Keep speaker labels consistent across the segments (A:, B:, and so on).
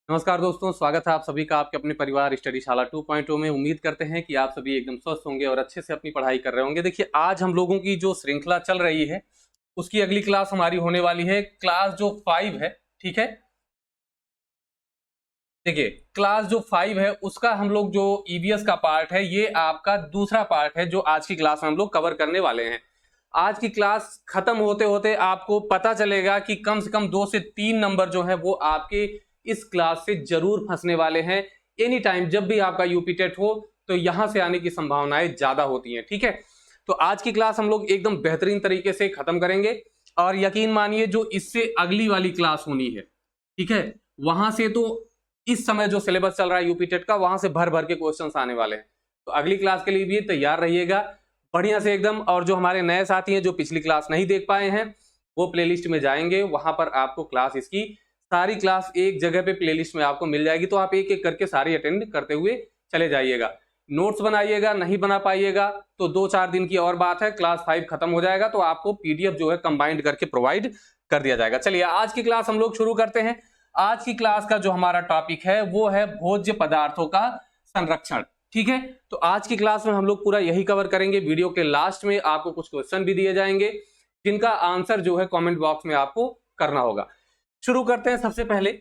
A: नमस्कार दोस्तों, स्वागत है आप सभी का आपके अपने परिवार स्टडी शाला 2.0 में। उम्मीद करते हैं कि आप सभी एकदम स्वस्थ होंगे और अच्छे से अपनी पढ़ाई कर रहे होंगे। देखिए, आज हम लोगों की जो श्रृंखला चल रही है उसकी अगली क्लास हमारी होने वाली है क्लास जो 5 है। ठीक है, देखिए क्लास जो 5 है उसका हम लोग जो ईवीएस का पार्ट है ये आपका दूसरा पार्ट है जो आज की क्लास में हम लोग कवर करने वाले हैं। आज की क्लास खत्म होते होते आपको पता चलेगा कि कम से कम 2 से 3 नंबर जो है वो आपके इस क्लास से जरूर फंसने वाले हैं। एनी टाइम जब भी आपका यूपी टेट हो तो यहां से आने की संभावनाएं ज्यादा होती हैं। ठीक है, तो आज की क्लास हम लोग एकदम बेहतरीन तरीके से खत्म करेंगे और यकीन मानिए जो इससे अगली वाली क्लास होनी है, ठीक है, वहां से तो इस समय जो सिलेबस चल रहा है यूपी टेट का वहां से भर भर के क्वेश्चंस आने वाले हैं। तो अगली क्लास के लिए भी तैयार रहिएगा बढ़िया से एकदम। और जो हमारे नए साथी हैं जो पिछली क्लास नहीं देख पाए हैं वो प्लेलिस्ट में जाएंगे, वहां पर आपको क्लास इसकी सारी क्लास एक जगह पे प्लेलिस्ट में आपको मिल जाएगी। तो आप एक एक करके सारी अटेंड करते हुए चले जाइएगा। नोट्स बनाइएगा, नहीं बना पाइएगा तो 2-4 दिन की और बात है, क्लास 5 खत्म हो जाएगा तो आपको पीडीएफ जो है कंबाइंड करके प्रोवाइड कर दिया जाएगा। चलिए आज की क्लास हम लोग शुरू करते हैं। आज की क्लास का जो हमारा टॉपिक है वो है भोज्य पदार्थों का संरक्षण। ठीक है, तो आज की क्लास में हम लोग पूरा यही कवर करेंगे। वीडियो के लास्ट में आपको कुछ क्वेश्चन भी दिए जाएंगे जिनका आंसर जो है कमेंट बॉक्स में आपको करना होगा। शुरू करते हैं। सबसे पहले,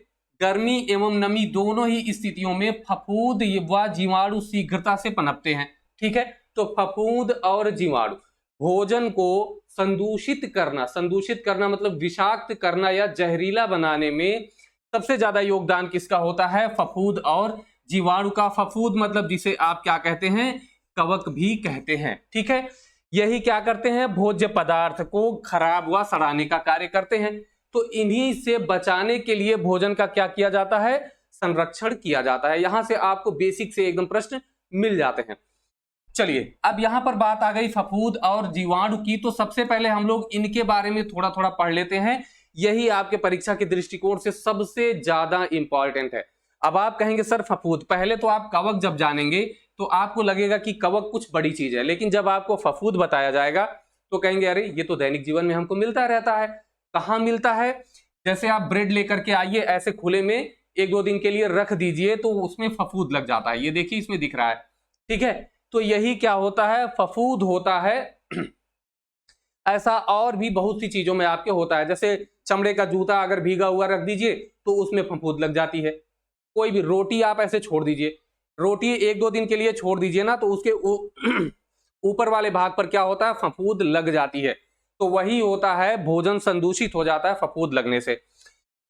A: गर्मी एवं नमी दोनों ही स्थितियों में फफूंद व जीवाणु शीघ्रता से पनपते हैं। ठीक है, तो फफूंद और जीवाणु भोजन को संदूषित करना मतलब विषाक्त करना या जहरीला बनाने में सबसे ज्यादा योगदान किसका होता है? फफूंद और जीवाणु का। फफूंद मतलब जिसे आप क्या कहते हैं? कवक भी कहते हैं। ठीक है, यही क्या करते हैं? भोज्य पदार्थ को खराब व सड़ाने का कार्य करते हैं। तो इन्हीं से बचाने के लिए भोजन का क्या किया जाता है? संरक्षण किया जाता है। यहां से आपको बेसिक से एकदम प्रश्न मिल जाते हैं। चलिए, अब यहां पर बात आ गई फफूंद और जीवाणु की, तो सबसे पहले हम लोग इनके बारे में थोड़ा थोड़ा पढ़ लेते हैं। यही आपके परीक्षा के दृष्टिकोण से सबसे ज्यादा इंपॉर्टेंट है। अब आप कहेंगे सर फफूंद, पहले तो आप कवक जब जानेंगे तो आपको लगेगा कि कवक कुछ बड़ी चीज है, लेकिन जब आपको फफूंद बताया जाएगा तो कहेंगे अरे ये तो दैनिक जीवन में हमको मिलता रहता है। कहां मिलता है? जैसे आप ब्रेड लेकर के आइए, ऐसे खुले में 1-2 दिन के लिए रख दीजिए तो उसमें फफूंद लग जाता है। ये देखिए इसमें दिख रहा है। ठीक है, तो यही क्या होता है? फफूंद होता है। ऐसा और भी बहुत सी चीजों में आपके होता है। जैसे चमड़े का जूता अगर भीगा हुआ रख दीजिए तो उसमें फफूंद लग जाती है। कोई भी रोटी आप ऐसे छोड़ दीजिए, रोटी 1-2 दिन के लिए छोड़ दीजिए ना, तो उसके ऊपर वाले भाग पर क्या होता है? फफूंद लग जाती है। तो वही होता है, भोजन संदूषित हो जाता है फफूंद लगने से।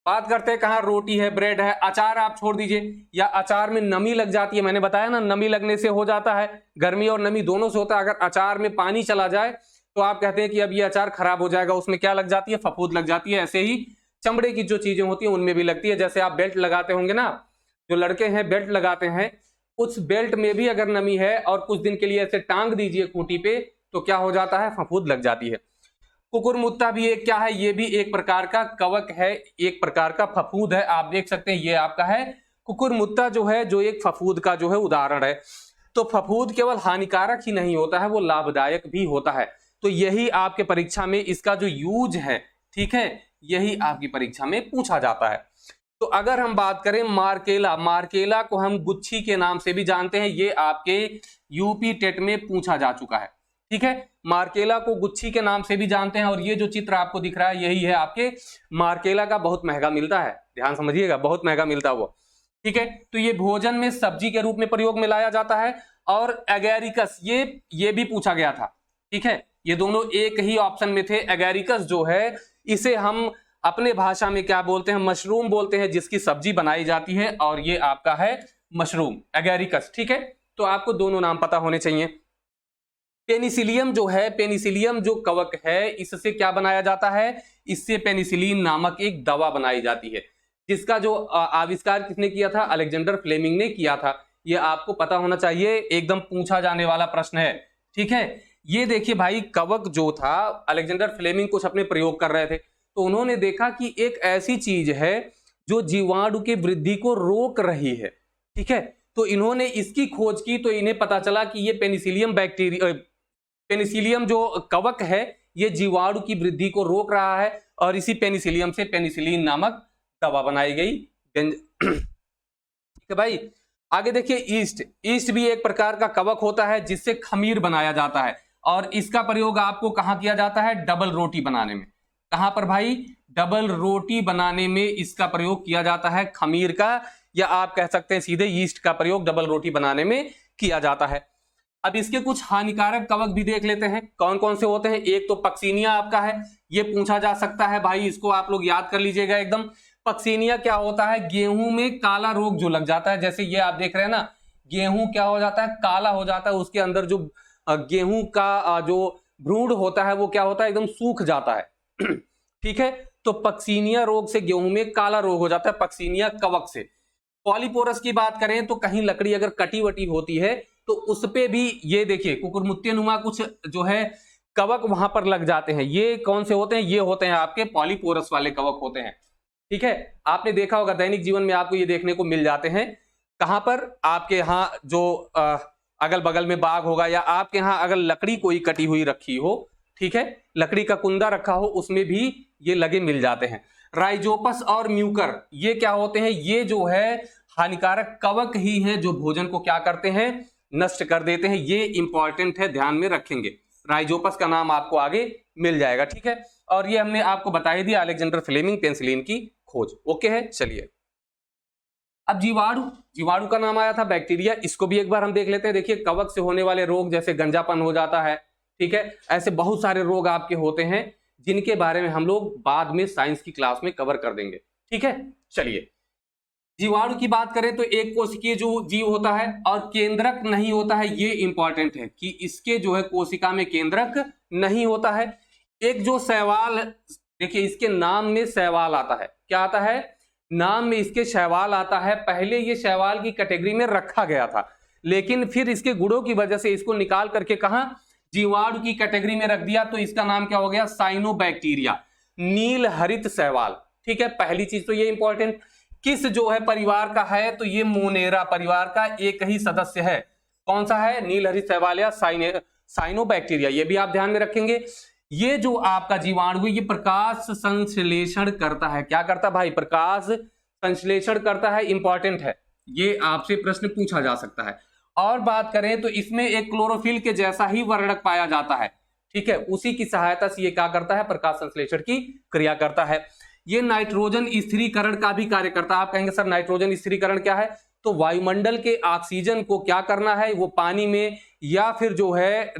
A: बात करते हैं कहाँ? रोटी है, ब्रेड है, अचार आप छोड़ दीजिए या अचार में नमी लग जाती है। मैंने बताया ना, नमी लगने से हो जाता है। गर्मी और नमी दोनों से होता है। अगर अचार में पानी चला जाए तो आप कहते हैं कि अब ये अचार खराब हो जाएगा, उसमें क्या लग जाती है? फफूंद लग जाती है। ऐसे ही चमड़े की जो चीजें होती हैं उनमें भी लगती है। जैसे आप बेल्ट लगाते होंगे ना, जो लड़के हैं बेल्ट लगाते हैं, उस बेल्ट में भी अगर नमी है और कुछ दिन के लिए ऐसे टांग दीजिए खूंटी पे तो क्या हो जाता है? फफूंद लग जाती है। कुकुरमुत्ता भी एक क्या है? ये भी एक प्रकार का कवक है, एक प्रकार का फफूंद है। आप देख सकते हैं ये आपका है कुकुरमुत्ता, जो है जो एक फफूंद का जो है उदाहरण है। तो फफूंद केवल हानिकारक ही नहीं होता है, वो लाभदायक भी होता है। तो यही आपके परीक्षा में इसका जो यूज है, ठीक है, यही आपकी परीक्षा में पूछा जाता है। तो अगर हम बात करें मार्केला, मार्केला को हम गुच्छी के नाम से भी जानते हैं। ये आपके यूपी टेट में पूछा जा चुका है। ठीक है, मार्केला को गुच्छी के नाम से भी जानते हैं। और ये जो चित्र आपको दिख रहा है यही है आपके मार्केला का। बहुत महंगा मिलता है, ध्यान समझिएगा, बहुत महंगा मिलता है वो। ठीक है, तो ये भोजन में सब्जी के रूप में प्रयोग में लाया जाता है। और एगेरिकस, ये भी पूछा गया था। ठीक है, ये दोनों एक ही ऑप्शन में थे। एगेरिकस जो है इसे हम अपने भाषा में क्या बोलते हैं? मशरूम बोलते हैं, जिसकी सब्जी बनाई जाती है। और ये आपका है मशरूम, एगेरिकस। ठीक है, तो आपको दोनों नाम पता होने चाहिए। पेनिसिलियम जो है, पेनिसिलियम जो कवक है, इससे क्या बनाया जाता है? इससे पेनिसिलिन नामक एक दवा बनाई जाती है, जिसका जो आविष्कार किसने किया था? अलेक्जेंडर फ्लेमिंग ने किया था। ये आपको पता होना चाहिए, एकदम पूछा जाने वाला प्रश्न है। ठीक है, ये देखिए भाई, कवक जो था, अलेक्जेंडर फ्लेमिंग कुछ अपने प्रयोग कर रहे थे तो उन्होंने देखा कि एक ऐसी चीज है जो जीवाणु की वृद्धि को रोक रही है। ठीक है, तो इन्होंने इसकी खोज की तो इन्हें पता चला कि ये पेनिसिलियम जो कवक है ये जीवाणु की वृद्धि को रोक रहा है। और इसी पेनिसिलियम से पेनिसिलिन नामक दवा बनाई गई। है भाई। आगे देखिए ईस्ट। ईस्ट भी एक प्रकार का कवक होता है जिससे खमीर बनाया जाता है, और इसका प्रयोग आपको कहां किया जाता है? डबल रोटी बनाने में। कहां पर भाई? डबल रोटी बनाने में इसका प्रयोग किया जाता है, खमीर का, या आप कह सकते हैं सीधे ईस्ट का प्रयोग डबल रोटी बनाने में किया जाता है। अब इसके कुछ हानिकारक कवक भी देख लेते हैं, कौन कौन से होते हैं। एक तो पक्सीनिया आपका है, ये पूछा जा सकता है भाई, इसको आप लोग याद कर लीजिएगा एकदम। पक्सीनिया क्या होता है? गेहूं में काला रोग जो लग जाता है, जैसे ये आप देख रहे हैं ना, गेहूं क्या हो जाता है? काला हो जाता है, उसके अंदर जो गेहूं का जो भ्रूण होता है वो क्या होता है? एकदम सूख जाता है। ठीक है, तो पक्सीनिया रोग से गेहूं में काला रोग हो जाता है, पक्सीनिया कवक से। पॉलीपोरस की बात करें तो कहीं लकड़ी अगर कटी वटी होती है तो उस पे भी ये देखिए कुकुरमुत्ते नुमा कुछ जो है कवक वहां पर लग जाते हैं। ये कौन से होते हैं? ये होते हैं आपके पॉलीपोरस वाले कवक होते हैं। ठीक है, आपने देखा होगा दैनिक जीवन में आपको ये देखने को मिल जाते हैं। कहां पर? आपके यहाँ जो अगल बगल में बाग होगा, या आपके यहाँ अगर लकड़ी कोई कटी हुई रखी हो, ठीक है, लकड़ी का कुंदा रखा हो, उसमें भी ये लगे मिल जाते हैं। राइजोपस और म्यूकर ये क्या होते हैं? ये जो है हानिकारक कवक ही हैं जो भोजन को क्या करते हैं? नष्ट कर देते हैं। ये इंपॉर्टेंट है, ध्यान में रखेंगे। राइजोपस का नाम आपको आगे मिल जाएगा। ठीक है, और ये हमने आपको बताई दी अलेक्जेंडर फ्लेमिंग पेनिसिलिन की खोज। ओके है, चलिए अब जीवाणु। जीवाणु का नाम आया था बैक्टीरिया, इसको भी एक बार हम देख लेते हैं। देखिए कवक से होने वाले रोग जैसे गंजापन हो जाता है, ठीक है, ऐसे बहुत सारे रोग आपके होते हैं जिनके बारे में हम लोग बाद में साइंस की क्लास में कवर कर देंगे। ठीक है, चलिए जीवाणु की बात करें तो एक कोशिकीय जो जीव होता है और केंद्रक नहीं होता है। ये इंपॉर्टेंट है कि इसके जो है कोशिका में केंद्रक नहीं होता है। एक जो शैवाल, देखिए इसके नाम में शैवाल आता है। क्या आता है? नाम में इसके शैवाल आता है। पहले ये शैवाल की कैटेगरी में रखा गया था, लेकिन फिर इसके गुणों की वजह से इसको निकाल करके कहां? जीवाणु की कैटेगरी में रख दिया, तो इसका नाम क्या हो गया? साइनोबैक्टीरिया, नील हरित शैवाल। ठीक है, पहली चीज तो ये इंपॉर्टेंट। किस जो है परिवार का है? तो ये मोनेरा परिवार का एक ही सदस्य है। कौन सा है? नील हरित शैवाल या साइनोबैक्टीरिया। ये भी आप ध्यान में रखेंगे। ये जो आपका जीवाणु है ये प्रकाश संश्लेषण करता है। क्या करता है भाई? प्रकाश संश्लेषण करता है, इंपॉर्टेंट है, ये आपसे प्रश्न पूछा जा सकता है। और बात करें तो इसमें एक क्लोरोफिल के जैसा ही वर्णक पाया जाता है। ठीक है, उसी की सहायता से ये क्या करता है? प्रकाश संश्लेषण की क्रिया करता है। ये नाइट्रोजन स्थिरीकरण का भी कार्य करता है। आप कहेंगे सर नाइट्रोजन स्थिरीकरण क्या है? तो वायुमंडल के ऑक्सीजन को क्या करना है? वो पानी में या फिर जो है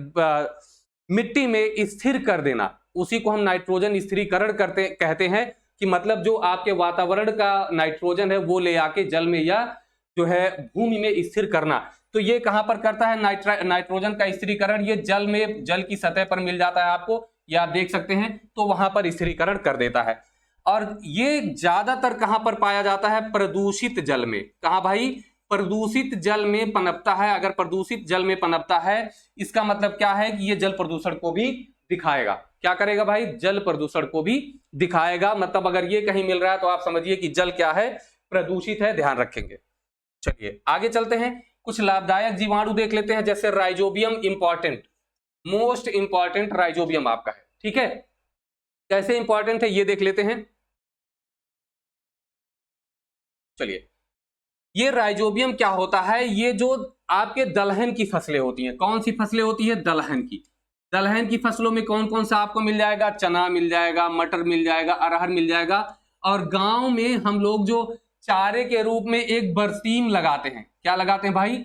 A: मिट्टी में स्थिर कर देना, उसी को हम नाइट्रोजन स्थिरीकरण कहते हैं। कि मतलब जो आपके वातावरण का नाइट्रोजन है वो ले आके जल में या जो है भूमि में स्थिर करना। तो ये कहां पर करता है नाइट्रोजन का स्थिरीकरण? ये जल में, जल की सतह पर मिल जाता है आपको, या आप देख सकते हैं, तो वहां पर स्थिरीकरण कर देता है। और ये ज्यादातर कहां पर पाया जाता है? प्रदूषित जल में। कहां भाई? प्रदूषित जल में पनपता है। अगर प्रदूषित जल में पनपता है इसका मतलब क्या है? कि ये जल प्रदूषण को भी दिखाएगा। क्या करेगा भाई? जल प्रदूषण को भी दिखाएगा। मतलब अगर ये कहीं मिल रहा है तो आप समझिए कि जल क्या है? प्रदूषित है, ध्यान रखेंगे। चलिए आगे चलते हैं, कुछ लाभदायक जीवाणु देख लेते हैं। जैसे rhizobium, important, most important rhizobium आपका है। ठीक है, कैसे इंपॉर्टेंट है ये देख लेते हैं। चलिए, ये राइजोबियम क्या होता है? ये जो आपके दलहन की फसलें होती हैं, कौन सी फसलें होती है? दलहन की। दलहन की फसलों में कौन कौन सा आपको मिल जाएगा? चना मिल जाएगा, मटर मिल जाएगा, अरहर मिल जाएगा। और गांव में हम लोग जो चारे के रूप में एक बरसीम लगाते हैं। क्या लगाते हैं भाई?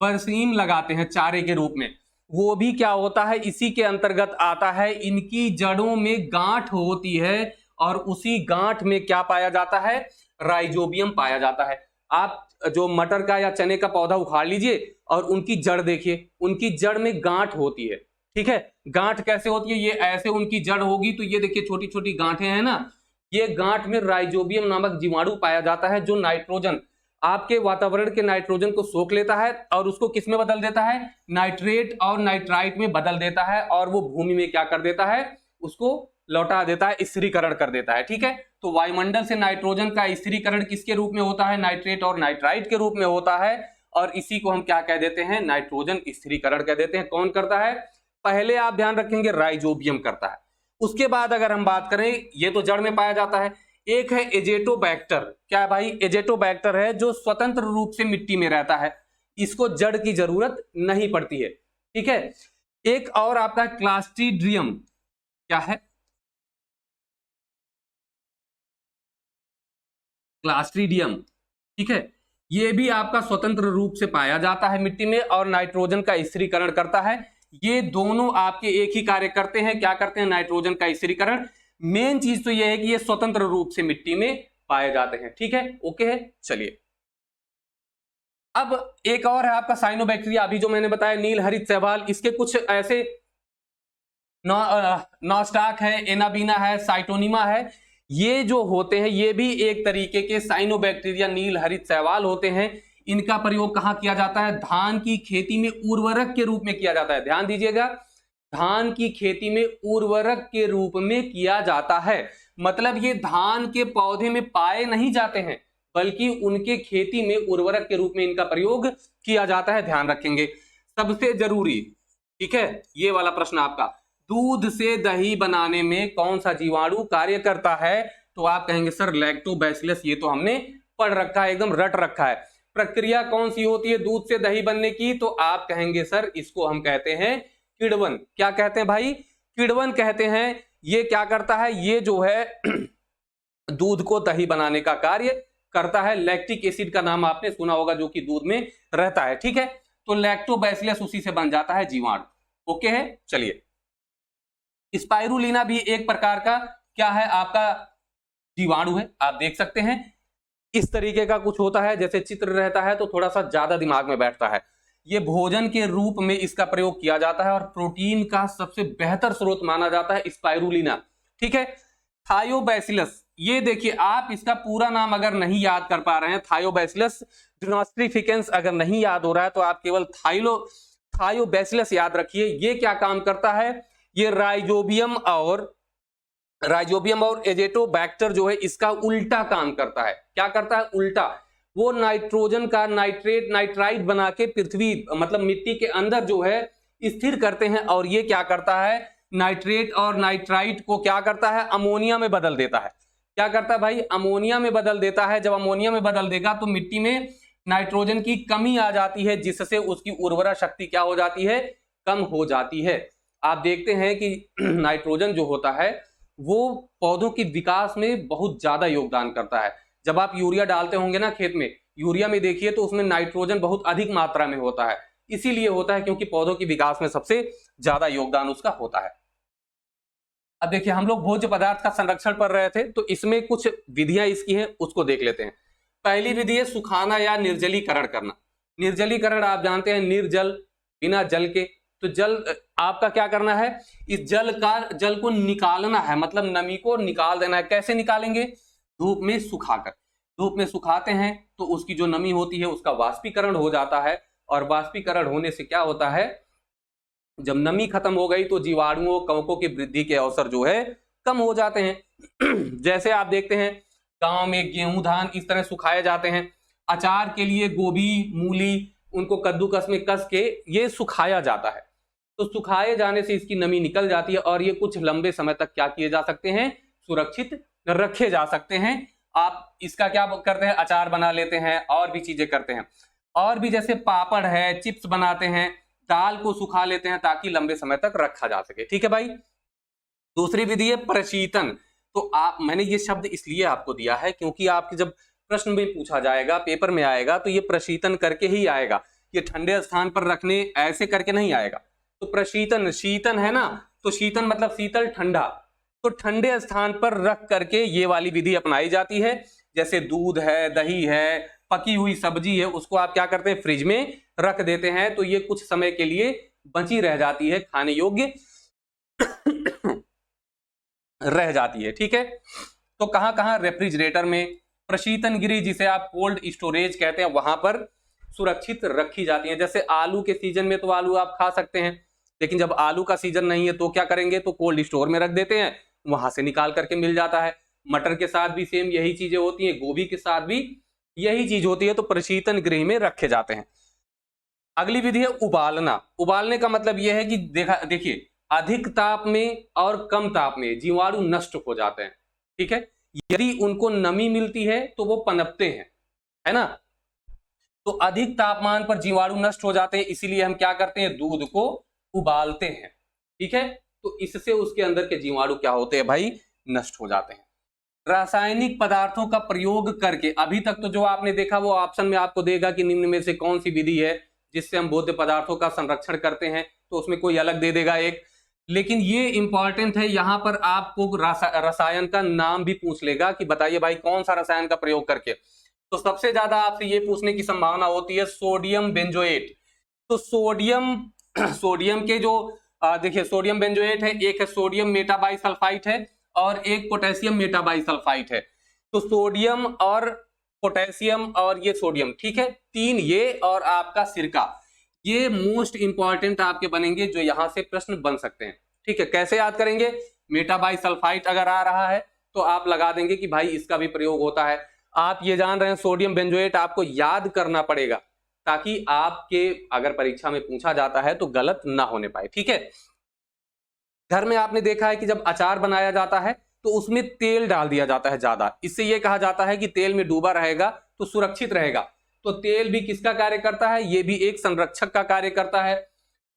A: बरसीम लगाते हैं चारे के रूप में। वो भी क्या होता है? इसी के अंतर्गत आता है। इनकी जड़ों में गांठ होती है और उसी गांठ में क्या पाया जाता है? राइजोबियम पाया जाता है। आप जो मटर का या चने का पौधा उखाड़ लीजिए और उनकी जड़ देखिए, उनकी जड़ में गांठ होती है। ठीक है, गांठ कैसे होती है? ये ऐसे उनकी जड़ होगी, तो ये देखिए छोटी छोटी गांठें हैं ना, ये गांठ में राइजोबियम नामक जीवाणु पाया जाता है, जो नाइट्रोजन, आपके वातावरण के नाइट्रोजन को सोख लेता है और उसको किस में बदल देता है? नाइट्रेट और नाइट्राइट में बदल देता है, और वो भूमि में क्या कर देता है? उसको लौटा देता है, स्थिरीकरण कर देता है। ठीक है, तो वायुमंडल से नाइट्रोजन का स्थिरीकरण किसके रूप में होता है? नाइट्रेट और नाइट्राइट के रूप में होता है, और इसी को हम क्या कह देते हैं? नाइट्रोजन स्थिरीकरण कह देते हैं। कौन करता है? पहले आप ध्यान रखेंगे राइजोबियम करता है। उसके बाद अगर हम बात करें, ये तो जड़ में पाया जाता है, एक है एजेटोबैक्टर। क्या है भाई? एजेटोबैक्टर है जो स्वतंत्र रूप से मिट्टी में रहता है, इसको जड़ की जरूरत नहीं पड़ती है। ठीक है। एक और आपका क्लास्ट्रीडियम। क्या है? क्लास्ट्रीडियम। ठीक है। ये भी आपका स्वतंत्र रूप से पाया जाता है मिट्टी में और नाइट्रोजन का स्थिरीकरण करता है। ये दोनों आपके एक ही कार्य करते हैं। क्या करते हैं? नाइट्रोजन का स्थिरीकरण। मेन चीज तो ये है कि ये स्वतंत्र रूप से मिट्टी में पाए जाते हैं। ठीक है, ओके है। चलिए, अब एक और है आपका साइनोबैक्टीरिया, अभी जो मैंने बताया नील हरित शैवाल। इसके कुछ ऐसे नॉस्टाक है, एनाबीना है, साइटोनिमा है, ये जो होते हैं ये भी एक तरीके के साइनोबैक्टीरिया नील हरित शैवाल होते हैं। इनका प्रयोग कहां किया जाता है? धान की खेती में उर्वरक के रूप में किया जाता है। ध्यान दीजिएगा, धान की खेती में उर्वरक के रूप में किया जाता है। मतलब ये धान के पौधे में पाए नहीं जाते हैं, बल्कि उनके खेती में उर्वरक के रूप में इनका प्रयोग किया जाता है। ध्यान रखेंगे। सबसे जरूरी, ठीक है, ये वाला प्रश्न आपका, दूध से दही बनाने में कौन सा जीवाणु कार्य करता है? तो आप कहेंगे सर लैक्टोबैसिलस। ये तो हमने पढ़ रखा है, एकदम रट रखा है। प्रक्रिया कौन सी होती है दूध से दही बनने की? तो आप कहेंगे सर इसको हम कहते हैं किण्वन। क्या कहते हैं भाई? किण्वन कहते हैं। ये क्या करता है? ये जो है दूध को दही बनाने का कार्य करता है। लैक्टिक एसिड का नाम आपने सुना होगा, जो कि दूध में रहता है। ठीक है, तो लैक्टोबैसिलस उसी से बन जाता है जीवाणु। ओके है। चलिए, स्पाइरुलिना भी एक प्रकार का क्या है? आपका जीवाणु है। आप देख सकते हैं इस तरीके का कुछ होता है, जैसे चित्र रहता है तो थोड़ा सा ज्यादा दिमाग में बैठता है। ये भोजन के रूप में इसका प्रयोग किया जाता है और प्रोटीन का सबसे बेहतर स्रोत माना जाता है स्पाइरुलिना। ठीक है। थायोबैसिलस, ये देखिए, आप इसका पूरा नाम अगर नहीं याद कर पा रहे हैं, थायोबैसिलस डिनोस्ट्रिफिकेंस अगर नहीं याद हो रहा है, तो आप केवल थायोबैसिलस याद रखिए। ये क्या काम करता है? ये राइजोबियम और एजेटोबैक्टर जो है इसका उल्टा काम करता है। क्या करता है? उल्टा। वो नाइट्रोजन का नाइट्राइट बना के पृथ्वी मतलब मिट्टी के अंदर जो है स्थिर करते हैं, और ये क्या करता है? नाइट्रेट और नाइट्राइट को क्या करता है? अमोनिया में बदल देता है। क्या करता है भाई? अमोनिया में बदल देता है। जब अमोनिया में बदल देगा तो मिट्टी में नाइट्रोजन की कमी आ जाती है, जिससे उसकी उर्वरा शक्ति क्या हो जाती है? कम हो जाती है। आप देखते हैं कि नाइट्रोजन जो होता है वो पौधों के विकास में बहुत ज्यादा योगदान करता है। जब आप यूरिया डालते होंगे ना खेत में, यूरिया में देखिए तो उसमें नाइट्रोजन बहुत अधिक मात्रा में होता है। इसीलिए होता है क्योंकि पौधों के विकास में सबसे ज्यादा योगदान उसका होता है। अब देखिए, हम लोग भोज्य पदार्थ का संरक्षण पढ़ रहे थे, तो इसमें कुछ विधियां इसकी हैं, उसको देख लेते हैं। पहली विधि है सुखाना या निर्जलीकरण करना। निर्जलीकरण आप जानते हैं, निर्जल, बिना जल के। तो जल आपका क्या करना है? इस जल को निकालना है, मतलब नमी को निकाल देना है। कैसे निकालेंगे? धूप में सुखाकर। धूप में सुखाते हैं तो उसकी जो नमी होती है उसका वाष्पीकरण हो जाता है, और वाष्पीकरण होने से क्या होता है? जब नमी खत्म हो गई तो जीवाणुओं, कवकों की वृद्धि के अवसर जो है कम हो जाते हैं। जैसे आप देखते हैं गांव में गेहूं धान इस तरह सुखाए जाते हैं। अचार के लिए गोभी, मूली, उनको कद्दूकस में कस के ये सुखाया जाता है। तो सुखाए जाने से इसकी नमी निकल जाती है और ये कुछ लंबे समय तक क्या किए जा सकते हैं? सुरक्षित रखे जा सकते हैं। आप इसका क्या करते हैं? अचार बना लेते हैं, और भी चीजें करते हैं। और भी जैसे पापड़ है, चिप्स बनाते हैं, दाल को सुखा लेते हैं ताकि लंबे समय तक रखा जा सके। ठीक है भाई। दूसरी विधि है प्रशीतन। तो मैंने ये शब्द इसलिए आपको दिया है क्योंकि आपके जब प्रश्न में पूछा जाएगा, पेपर में आएगा, तो ये प्रशीतन करके ही आएगा। ये ठंडे स्थान पर रखने ऐसे करके नहीं आएगा। तो प्रशीतन, शीतन है ना, तो शीतन मतलब शीतल, ठंडा। तो ठंडे स्थान पर रख करके ये वाली विधि अपनाई जाती है। जैसे दूध है, दही है, पकी हुई सब्जी है, उसको आप क्या करते हैं? फ्रिज में रख देते हैं, तो ये कुछ समय के लिए बची रह जाती है, खाने योग्य रह जाती है। ठीक है। तो कहां कहां? रेफ्रिजरेटर में, प्रशीतन गृह जिसे आप कोल्ड स्टोरेज कहते हैं, वहां पर सुरक्षित रखी जाती है। जैसे आलू के सीजन में तो आलू आप खा सकते हैं, लेकिन जब आलू का सीजन नहीं है तो क्या करेंगे? तो कोल्ड स्टोर में रख देते हैं, वहां से निकाल करके मिल जाता है। मटर के साथ भी सेम यही चीजें होती हैं, गोभी के साथ भी यही चीज होती है। तो प्रशीतन गृह में रखे जाते हैं। अगली विधि है उबालना। उबालने का मतलब यह है कि देखिए, अधिक ताप में और कम ताप में जीवाणु नष्ट हो जाते हैं। ठीक है। यदि उनको नमी मिलती है तो वो पनपते हैं, है ना। तो अधिक तापमान पर जीवाणु नष्ट हो जाते हैं, इसीलिए हम क्या करते हैं, दूध को उबालते हैं, ठीक है। तो इससे उसके अंदर के जीवाणु क्या होते हैं भाई, नष्ट हो जाते हैं। रासायनिक पदार्थों का प्रयोग करके, अभी तक तो जो आपने देखा वो ऑप्शन में आपको देगा कि निम्न में से कौन सी विधि है जिससे हम भोज्य पदार्थों का संरक्षण करते हैं, तो उसमें कोई अलग दे देगा एक। लेकिन ये इंपॉर्टेंट है, यहां पर आपको रसायन का नाम भी पूछ लेगा कि बताइए भाई कौन सा रसायन का प्रयोग करके। तो सबसे ज्यादा आपसे ये पूछने की संभावना होती है सोडियम बेंजोएट। तो सोडियम के जो देखिए सोडियम बेंजोएट है, एक है सोडियम मेटाबाइसल्फाइट है और एक पोटेशियम मेटाबाइसल्फाइट है। तो सोडियम और पोटेशियम और ये सोडियम, ठीक है, तीन ये और आपका सिरका, ये मोस्ट इंपॉर्टेंट आपके बनेंगे जो यहां से प्रश्न बन सकते हैं, ठीक है। कैसे याद करेंगे, मेटाबाइसल्फाइट अगर आ रहा है तो आप लगा देंगे कि भाई इसका भी प्रयोग होता है। आप ये जान रहे हैं सोडियम बेंजोएट आपको याद करना पड़ेगा ताकि आपके अगर परीक्षा में पूछा जाता है तो गलत ना होने पाए, ठीक है। घर में आपने देखा है कि जब अचार बनाया जाता है तो उसमें तेल डाल दिया जाता है ज्यादा, इससे यह कहा जाता है कि तेल में डूबा रहेगा तो सुरक्षित रहेगा। तो तेल भी किसका कार्य करता है, ये भी एक संरक्षक का कार्य करता है।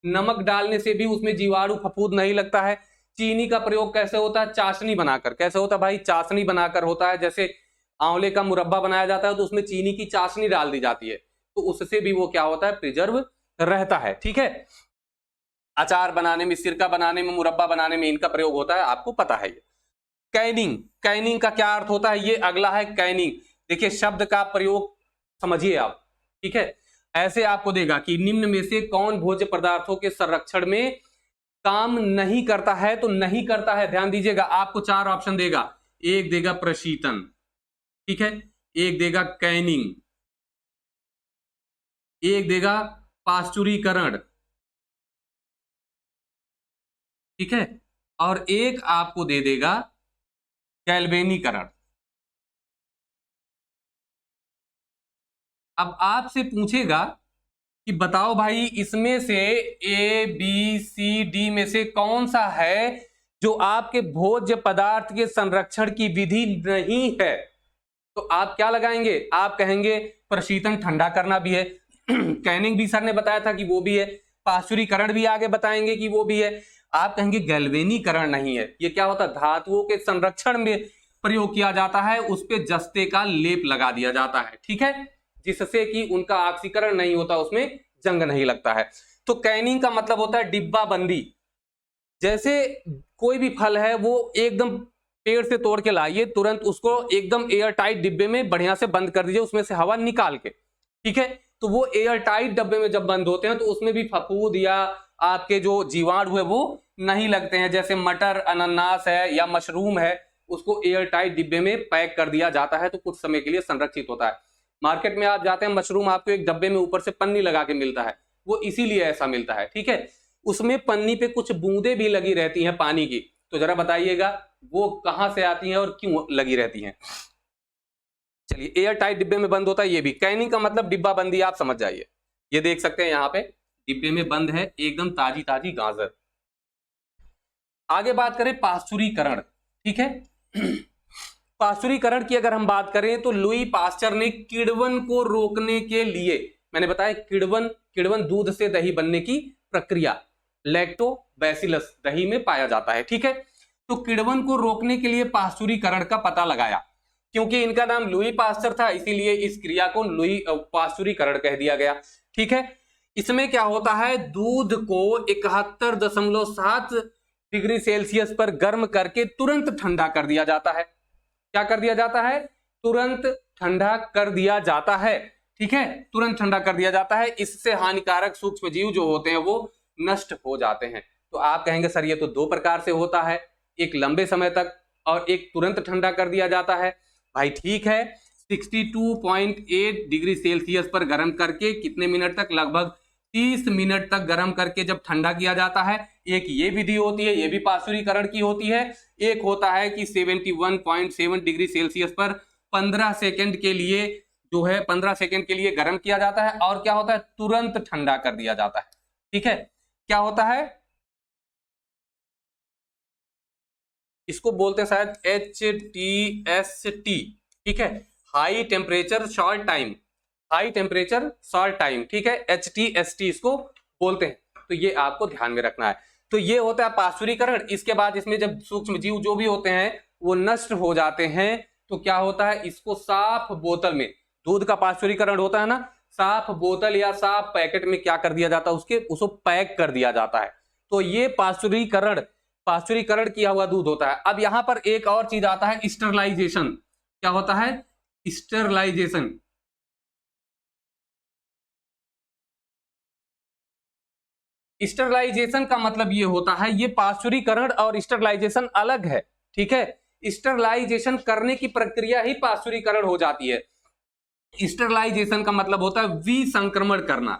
A: नमक डालने से भी उसमें जीवाणु फफूंद नहीं लगता है। चीनी का प्रयोग कैसे होता है, चाशनी बनाकर। कैसे होता है भाई, चाशनी बनाकर होता है। जैसे आंवले का मुरब्बा बनाया जाता है तो उसमें चीनी की चाशनी डाल दी जाती है, तो उससे भी वो क्या होता है, प्रिजर्व रहता है, ठीक है। अचार बनाने में, सिरका बनाने में, मुरब्बा बनाने में इनका प्रयोग होता है, आपको पता है। कैनिंग, कैनिंग का क्या अर्थ होता है, ये अगला है कैनिंग। देखिए शब्द का प्रयोग समझिए आप, ठीक है। ऐसे आपको देगा कि निम्न में से कौन भोज्य पदार्थों के संरक्षण में काम नहीं करता है, तो नहीं करता है, ध्यान दीजिएगा, आपको चार ऑप्शन देगा। एक देगा प्रशीतन, ठीक है, एक देगा कैनिंग, एक देगा पाश्चुरीकरण, ठीक है, और एक आपको दे देगा गैल्वेनीकरण। अब आपसे पूछेगा कि बताओ भाई इसमें से ए बी सी डी में से कौन सा है जो आपके भोज्य पदार्थ के संरक्षण की विधि नहीं है, तो आप क्या लगाएंगे, आप कहेंगे प्रशीतन ठंडा करना भी है, कैनिंग भी सर ने बताया था कि वो भी है, पाश्चुरीकरण भी आगे बताएंगे कि वो भी है, आप कहेंगे गैल्वेनीकरण नहीं है। ये क्या होता है, धातुओं के संरक्षण में प्रयोग किया जाता है, उस पे जस्ते का लेप लगा दिया जाता है, ठीक है, जिससे कि उनका ऑक्सीकरण नहीं होता, उसमें जंग नहीं लगता है। तो कैनिंग का मतलब होता है डिब्बा बंदी। जैसे कोई भी फल है वो एकदम पेड़ से तोड़ के लाइए, तुरंत उसको एकदम एयर टाइट डिब्बे में बढ़िया से बंद कर दीजिए, उसमें से हवा निकाल के, ठीक है। तो वो एयर टाइट डब्बे में जब बंद होते हैं तो उसमें भी फफूंद या आपके जो जीवाणु है वो नहीं लगते हैं। जैसे मटर, अनानास है या मशरूम है, उसको एयर टाइट डिब्बे में पैक कर दिया जाता है तो कुछ समय के लिए संरक्षित होता है। मार्केट में आप जाते हैं, मशरूम आपको एक डब्बे में ऊपर से पन्नी लगा के मिलता है, वो इसीलिए ऐसा मिलता है, ठीक है। उसमें पन्नी पे कुछ बूंदें भी लगी रहती हैं पानी की, तो जरा बताइएगा वो कहां से आती हैं और क्यों लगी रहती हैं। चलिए, एयर टाइट डिब्बे में बंद होता है, ये भी कैनिंग का मतलब डिब्बा बंदी, आप समझ जाइए। ये देख सकते हैं यहाँ पे डिब्बे में बंद है एकदम ताजी ताजी गाजर। आगे बात करें पाश्चुरीकरण, ठीक है। पाश्चुरीकरण की अगर हम बात करें तो लुई पास्चर ने किण्वन को रोकने के लिए, मैंने बताया किण्वन दूध से दही बनने की प्रक्रिया, लैक्टोबैसिलस दही में पाया जाता है, ठीक है। तो किण्वन को रोकने के लिए पाश्चुरीकरण का पता लगाया। क्योंकि इनका नाम लुई पास्चर था इसीलिए इस क्रिया को लुई पाश्चुरीकरण कह दिया गया, ठीक है। इसमें क्या होता है, दूध को 71.7 डिग्री सेल्सियस पर गर्म करके तुरंत ठंडा कर दिया जाता है। क्या कर दिया जाता है, तुरंत ठंडा कर दिया जाता है, ठीक है, तुरंत ठंडा कर दिया जाता है। इससे हानिकारक सूक्ष्म जीव जो होते हैं वो नष्ट हो जाते हैं। तो आप कहेंगे सर ये तो दो प्रकार से होता है, एक लंबे समय तक और एक तुरंत ठंडा कर दिया जाता है। भाई ठीक है, 62.8 डिग्री सेल्सियस पर गर्म करके कितने मिनट तक, लगभग 30 मिनट तक गर्म करके जब ठंडा किया जाता है। एक ये विधि होती है, ये भी पाश्चुरीकरण की होती है। एक होता है कि 71.7 डिग्री सेल्सियस पर 15 सेकंड के लिए जो है 15 सेकंड के लिए गर्म किया जाता है, और क्या होता है, तुरंत ठंडा कर दिया जाता है, ठीक है। क्या होता है, इसको बोलते हैं शायद HTST, ठीक है, high temperature short time, high temperature short time, ठीक है, HTST इसको बोलते हैं। तो ये आपको ध्यान में रखना है। तो ये होता है पाश्चुरीकरण। इसके बाद इसमें जब सूक्ष्म जीव जो भी होते हैं वो नष्ट हो जाते हैं तो क्या होता है, इसको साफ बोतल में, दूध का पाश्चुरीकरण होता है ना, साफ बोतल या साफ पैकेट में क्या कर दिया जाता है, उसको पैक कर दिया जाता है। तो ये पाश्चुरीकरण किया हुआ दूध होता है। अब यहां पर एक और चीज आता है, स्टरलाइजेशन। क्या होता है, स्टरलाइजेशन। स्टरलाइजेशन का मतलब ये होता है, ये पाश्चुरीकरण और स्टरलाइजेशन अलग है, ठीक है। स्टरलाइजेशन करने की प्रक्रिया ही पाश्चुरीकरण हो जाती है। स्टरलाइजेशन का मतलब होता है विसंक्रमण करना,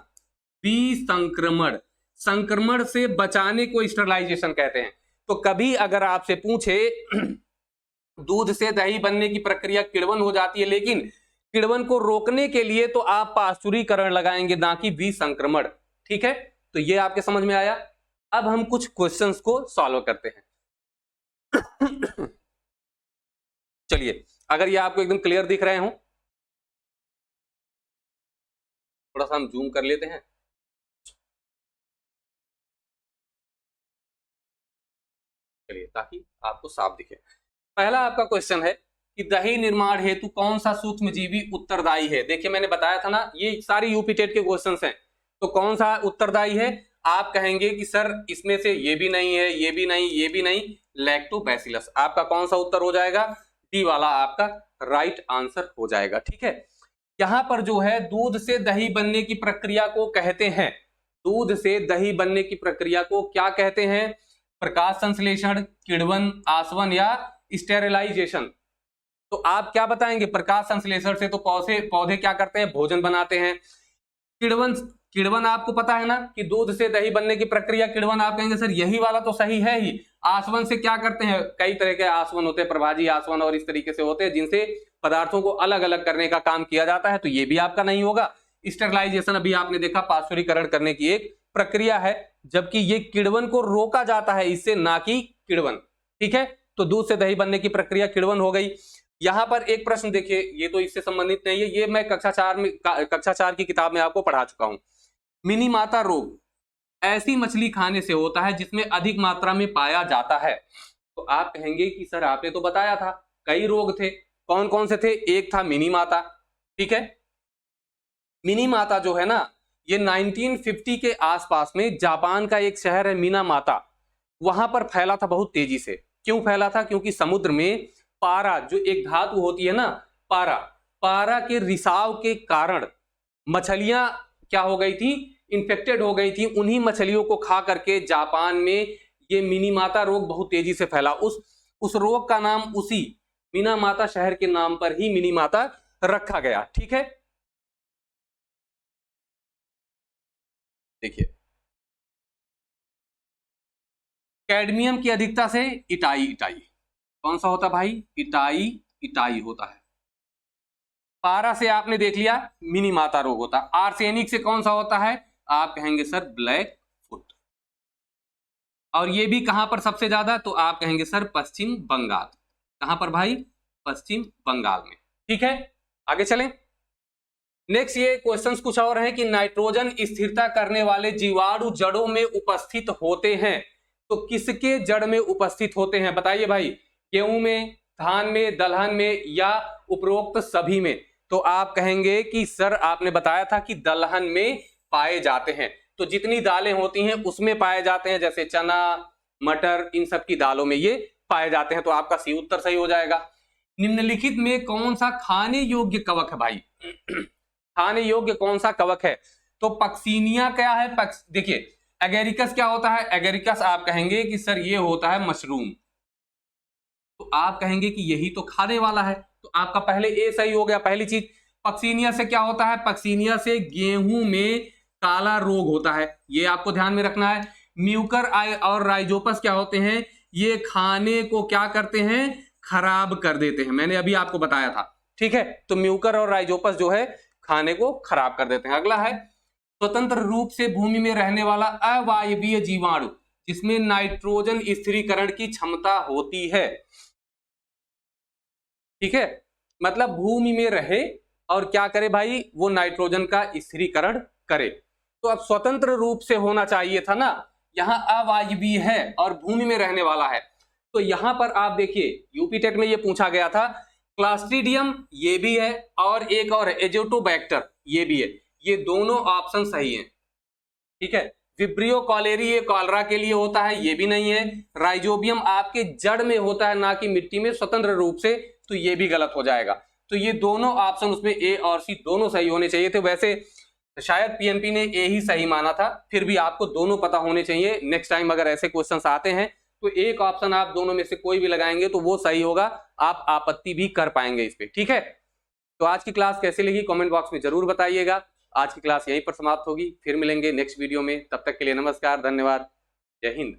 A: विसंक्रमण, संक्रमण से बचाने को स्टरलाइजेशन कहते हैं। तो कभी अगर आपसे पूछे दूध से दही बनने की प्रक्रिया किण्वन हो जाती है, लेकिन किण्वन को रोकने के लिए तो आप पाश्चुरीकरण लगाएंगे, ना कि विसंक्रमण, ठीक है। तो ये आपके समझ में आया। अब हम कुछ क्वेश्चंस को सॉल्व करते हैं। चलिए, अगर ये आपको एकदम क्लियर दिख रहे हो, थोड़ा सा हम जूम कर लेते हैं। चलिए, ताकि आपको साफ दिखे। पहला आपका क्वेश्चन है कि दही निर्माण हेतु कौन सा सूक्ष्मजीवी उत्तरदायी है। देखिए, मैंने बताया था ना, ये सारे यूपी टेट के क्वेश्चंस हैं। तो कौन सा उत्तरदायी है, आप कहेंगे कि सर इसमें से ये भी नहीं है, ये भी नहीं, ये भी नहीं, लैक्टोबैसिलस। आपका कौन सा उत्तर हो जाएगा, डी वाला आपका राइट आंसर हो जाएगा, ठीक है। यहां पर जो है दूध से दही बनने की प्रक्रिया को कहते हैं, दूध से दही बनने की प्रक्रिया को क्या कहते हैं, प्रकाश संश्लेषण, किण्वन, आसवन या स्टेरिलाइजेशन। तो आप क्या बताएंगे, प्रकाश संश्लेषण से तो पौधे क्या करते हैं, भोजन बनाते हैं। किण्वन आपको पता है ना कि दूध से दही बनने की प्रक्रिया किण्वन, आप कहेंगे सर यही वाला तो सही है ही। आसवन से क्या करते हैं, कई तरह के आसवन होते हैं, प्रभाजी आसवन और इस तरीके से होते हैं, जिनसे पदार्थों को अलग अलग करने का काम किया जाता है। तो ये भी आपका नहीं होगा। स्टेरिलाइजेशन अभी आपने देखा पाश्चुरीकरण करने की एक प्रक्रिया है, जबकि ये किण्वन को रोका जाता है इससे, ना कि किण्वन, ठीक है। तो दूध से दही बनने की प्रक्रिया किण्वन हो गई। यहां पर एक प्रश्न देखिए, ये तो इससे संबंधित नहीं है, ये मैं कक्षा 4 की किताब में आपको पढ़ा चुका हूं। मिनीमाता रोग ऐसी मछली खाने से होता है जिसमें अधिक मात्रा में पाया जाता है। तो आप कहेंगे कि सर आपने तो बताया था कई रोग थे, कौन कौन से थे, एक था मिनीमाता, ठीक है। मिनीमाता जो है ना, ये 1950 के आसपास में जापान का एक शहर है मिनामाता, वहां पर फैला था बहुत तेजी से। क्यों फैला था, क्योंकि समुद्र में पारा जो एक धातु होती है ना, पारा के रिसाव के कारण मछलियां क्या हो गई थी, इन्फेक्टेड हो गई थी। उन्हीं मछलियों को खा करके जापान में ये मिनीमाता रोग बहुत तेजी से फैला। उस रोग का नाम उसी मिनामाता शहर के नाम पर ही मिनीमाता रखा गया, ठीक है। देखिए, कैडमियम की अधिकता से इटाई कौन सा होता भाई, इटाई होता है। पारा से आपने देख लिया मिनीमाता रोग होता। आर्सेनिक से कौन सा होता है, आप कहेंगे सर ब्लैक फुट। और ये भी कहां पर सबसे ज्यादा, तो आप कहेंगे सर पश्चिम बंगाल। कहां पर भाई, पश्चिम बंगाल में, ठीक है। आगे चलें। नेक्स्ट ये क्वेश्चंस कुछ और हैं कि नाइट्रोजन स्थिरता करने वाले जीवाणु जड़ों में उपस्थित होते हैं। तो किसके जड़ में उपस्थित होते हैं, बताइए भाई, गेहूं में, धान में, दलहन में या उपरोक्त सभी में। तो आप कहेंगे कि सर आपने बताया था कि दलहन में पाए जाते हैं। तो जितनी दालें होती हैं उसमें पाए जाते हैं, जैसे चना, मटर, इन सब की दालों में ये पाए जाते हैं। तो आपका सी उत्तर सही हो जाएगा। निम्नलिखित में कौन सा खाने योग्य कवक है भाई, खाने योग्य कौन सा कवक है। तो पक्सीनिया क्या है, देखिए एगेरिकस क्या होता है, एगेरिकस आप कहेंगे कि सर ये होता है मशरूम। तो आप कहेंगे कि यही तो खाने वाला है। तो आपका पहले ए सही हो गया, पहली चीज। पक्सीनिया से क्या होता है, पक्सीनिया से गेहूं में काला रोग होता है, ये आपको ध्यान में रखना है। म्यूकर और राइजोपस क्या होते हैं, ये खाने को क्या करते हैं, खराब कर देते हैं। मैंने अभी आपको बताया था, ठीक है। तो म्यूकर और राइजोपस जो है खाने को खराब कर देते हैं। अगला है स्वतंत्र रूप से भूमि में रहने वाला अवायवीय जीवाणु। जिसमें नाइट्रोजन स्थिरीकरण की क्षमता होती है। ठीक है, मतलब भूमि में रहे और क्या करे भाई, वो नाइट्रोजन का स्थिरीकरण करे। तो अब स्वतंत्र रूप से होना चाहिए था ना, यहाँ अवायवीय है और भूमि में रहने वाला है। तो यहां पर आप देखिए यूपी टेट में ये पूछा गया था, क्लास्ट्रीडियम ये भी है और एक और है एजोटोबैक्टर ये भी है, ये दोनों ऑप्शन सही हैं। ठीक है, विब्रियो कॉलेरी ये कॉलरा के लिए होता है, ये भी नहीं है। राइजोबियम आपके जड़ में होता है ना कि मिट्टी में स्वतंत्र रूप से, तो ये भी गलत हो जाएगा। तो ये दोनों ऑप्शन उसमें ए और सी दोनों सही होने चाहिए थे। वैसे शायद पीएनपी ने ए ही सही माना था, फिर भी आपको दोनों पता होने चाहिए। नेक्स्ट टाइम अगर ऐसे क्वेश्चंस आते हैं तो एक ऑप्शन आप दोनों में से कोई भी लगाएंगे तो वो सही होगा, आप आपत्ति भी कर पाएंगे इस पे। ठीक है, तो आज की क्लास कैसे लगी कमेंट बॉक्स में जरूर बताइएगा। आज की क्लास यहीं पर समाप्त होगी, फिर मिलेंगे नेक्स्ट वीडियो में। तब तक के लिए नमस्कार, धन्यवाद, जय हिंद।